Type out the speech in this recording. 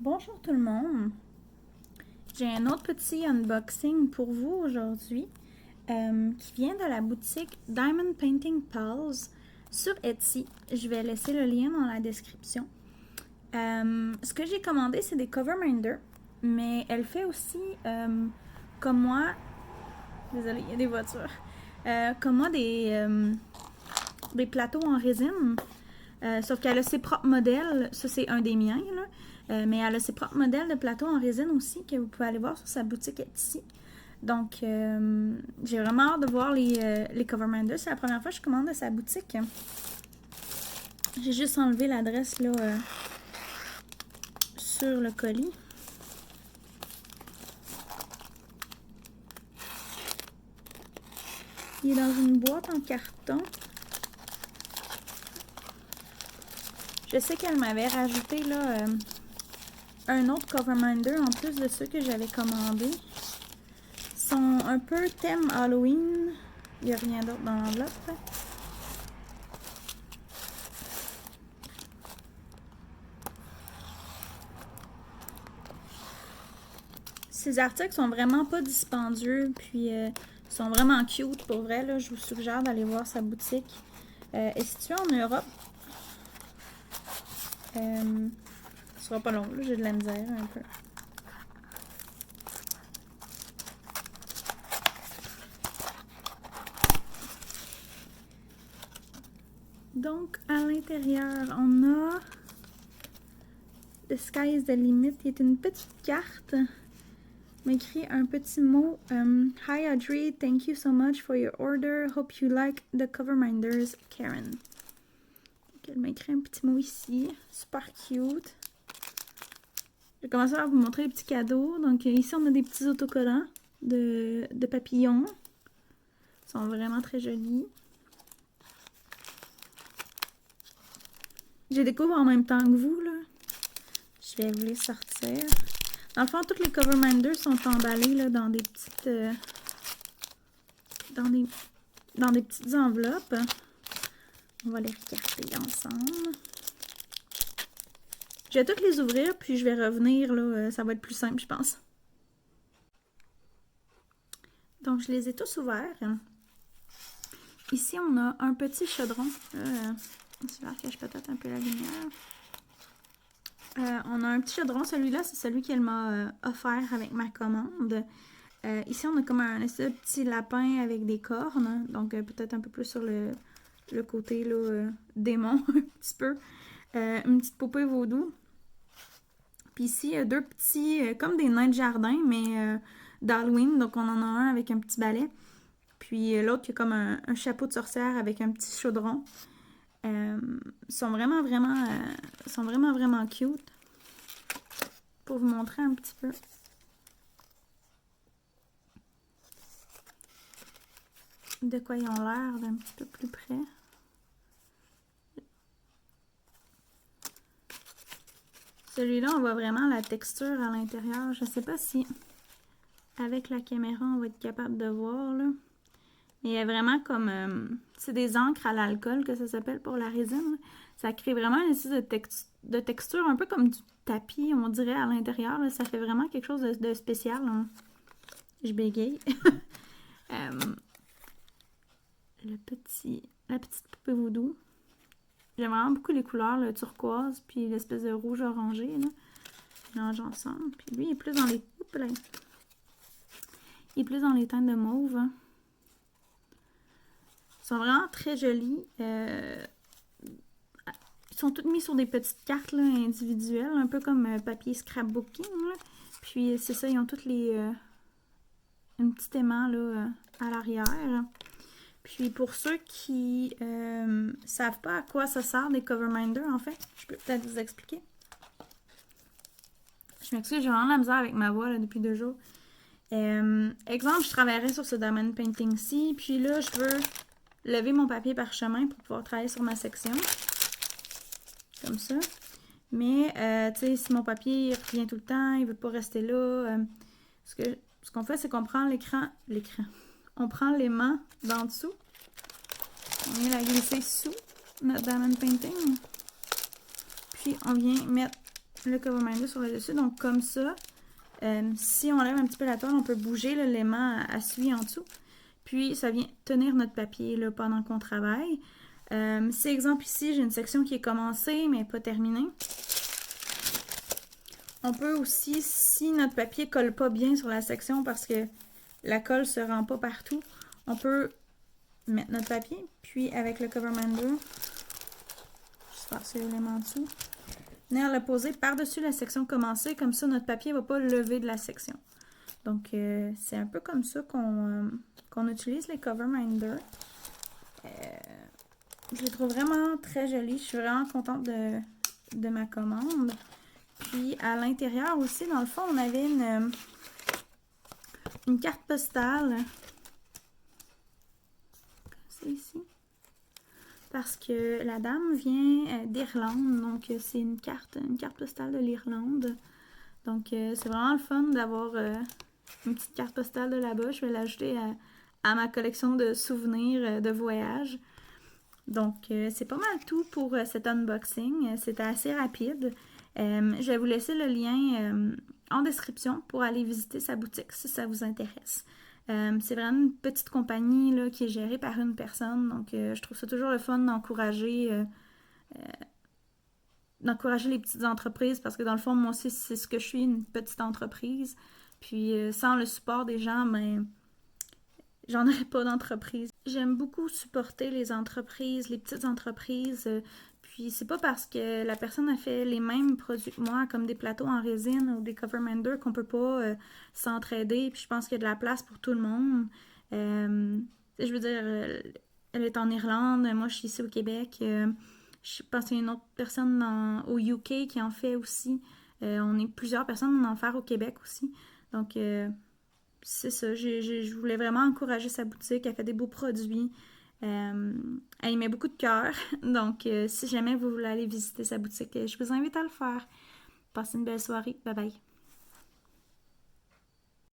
Bonjour tout le monde. J'ai un autre petit unboxing pour vous aujourd'hui qui vient de la boutique Diamond Painting Pals sur Etsy. Je vais laisser le lien dans la description. Ce que j'ai commandé, c'est des cover minders, mais elle fait aussi, comme moi, désolée, il y a des voitures, comme moi, des plateaux en résine. Sauf qu'elle a ses propres modèles. Ça, c'est un des miens, là. Mais elle a ses propres modèles de plateaux en résine aussi que vous pouvez aller voir sur sa boutique Etsy. Donc, j'ai vraiment hâte de voir les cover minders. C'est la première fois que je commande de sa boutique. J'ai juste enlevé l'adresse là sur le colis. Il est dans une boîte en carton. Je sais qu'elle m'avait rajouté là un autre cover minder en plus de ceux que j'avais commandés. Ils sont un peu thème Halloween. Il n'y a rien d'autre dans l'enveloppe. Ces articles sont vraiment pas dispendieux, puis sont vraiment cute pour vrai. Là, je vous suggère d'aller voir sa boutique. Est située en Europe. Ce sera pas long, là, j'ai de la misère un peu. Donc, à l'intérieur, on a The Sky is the Limit, qui est une petite carte. M'écrit un petit mot. Hi Audrey, thank you so much for your order. Hope you like the cover minders, Karen. Donc, elle m'écrit un petit mot ici. Super cute. Je vais commencer à vous montrer les petits cadeaux. Donc, ici, on a des petits autocollants de papillons. Ils sont vraiment très jolis. Je les découvre en même temps que vous, là. Je vais vous les sortir. Dans le fond, tous les cover minders sont emballés là, dans des petites dans des petites enveloppes. On va les regarder ensemble. Je vais toutes les ouvrir, puis je vais revenir. Là, ça va être plus simple, je pense. Donc, je les ai tous ouverts. Ici, on a un petit chaudron. Celui-là cache peut-être un peu la lumière. On a un petit chaudron. Celui-là, c'est celui qu'elle m'a offert avec ma commande. Ici, on a comme un espèce de petit lapin avec des cornes. Donc, peut-être un peu plus sur le côté là, démon, un petit peu. Une petite poupée vaudou. Puis ici, il y a deux petits, comme des nains de jardin, mais d'Halloween. Donc, on en a un avec un petit balai. Puis l'autre qui a comme un chapeau de sorcière avec un petit chaudron. Sont vraiment cute. Pour vous montrer un petit peu. De quoi ils ont l'air d'un petit peu plus près. Celui-là, on voit vraiment la texture à l'intérieur. Je sais pas si avec la caméra, on va être capable de voir, là. Il y a vraiment comme... c'est des encres à l'alcool que ça s'appelle pour la résine. Ça crée vraiment une espèce de texture un peu comme du tapis, on dirait, à l'intérieur. Ça fait vraiment quelque chose de spécial. Hein. Je bégaye. La petite poupée vaudou. J'aime vraiment beaucoup les couleurs, le turquoise, puis l'espèce de rouge orangé, là. Mélange ensemble. Puis lui, il est plus dans les... Il est plus dans les teintes de mauve. Hein. Ils sont vraiment très jolis. Ils sont tous mis sur des petites cartes là, individuelles, un peu comme papier scrapbooking. Là. Puis c'est ça, ils ont toutes les... un petit aimant là, à l'arrière. Puis pour ceux qui savent pas à quoi ça sert des cover minders, en fait, je peux peut-être vous expliquer. Je m'excuse, j'ai vraiment la misère avec ma voix là, depuis 2 jours. Exemple, je travaillerais sur ce Diamond Painting-ci, puis là, je veux lever mon papier parchemin pour pouvoir travailler sur ma section. Comme ça. Mais, tu sais, si mon papier revient tout le temps, il veut pas rester là, ce qu'on fait, c'est qu'on prend l'écran. On prend l'aimant d'en dessous. On vient la glisser sous notre Diamond Painting. Puis, on vient mettre le coverminder sur le dessus. Donc, comme ça, si on lève un petit peu la toile, on peut bouger l'aimant à suie en dessous. Puis, ça vient tenir notre papier là, pendant qu'on travaille. Si, exemple, ici, j'ai une section qui est commencée, mais pas terminée. On peut aussi, si notre papier colle pas bien sur la section parce que la colle se rend pas partout, on peut mettre notre papier, puis avec le coverminder, juste passer l'élément en dessous, venir le poser par-dessus la section commencée, comme ça notre papier ne va pas lever de la section. Donc, c'est un peu comme ça qu'on utilise les coverminders. Je les trouve vraiment très jolis. Je suis vraiment contente de ma commande. Puis, à l'intérieur aussi, dans le fond, on avait une carte postale. Comme ça ici. Parce que la dame vient d'Irlande. Donc, c'est une carte postale de l'Irlande. Donc, c'est vraiment le fun d'avoir une petite carte postale de là-bas. Je vais l'ajouter à ma collection de souvenirs de voyage. Donc, c'est pas mal tout pour cet unboxing. C'était assez rapide. Je vais vous laisser le lien en description pour aller visiter sa boutique si ça vous intéresse. C'est vraiment une petite compagnie là, qui est gérée par une personne. Donc, je trouve ça toujours le fun d'encourager les petites entreprises parce que dans le fond, moi aussi, c'est ce que je suis, une petite entreprise. Puis, sans le support des gens, ben, j'en aurais pas d'entreprise. J'aime beaucoup supporter les entreprises, les petites entreprises. Puis c'est pas parce que la personne a fait les mêmes produits que moi, comme des plateaux en résine ou des coverminders, qu'on peut pas s'entraider. Puis je pense qu'il y a de la place pour tout le monde. Je veux dire, elle est en Irlande, moi je suis ici au Québec. Je pense qu'il y a une autre personne au UK qui en fait aussi. On est plusieurs personnes à en faire au Québec aussi. Donc, c'est ça. Je voulais vraiment encourager sa boutique. Elle fait des beaux produits. Elle y met beaucoup de cœur. Donc, si jamais vous voulez aller visiter sa boutique, je vous invite à le faire. Passez une belle soirée. Bye bye.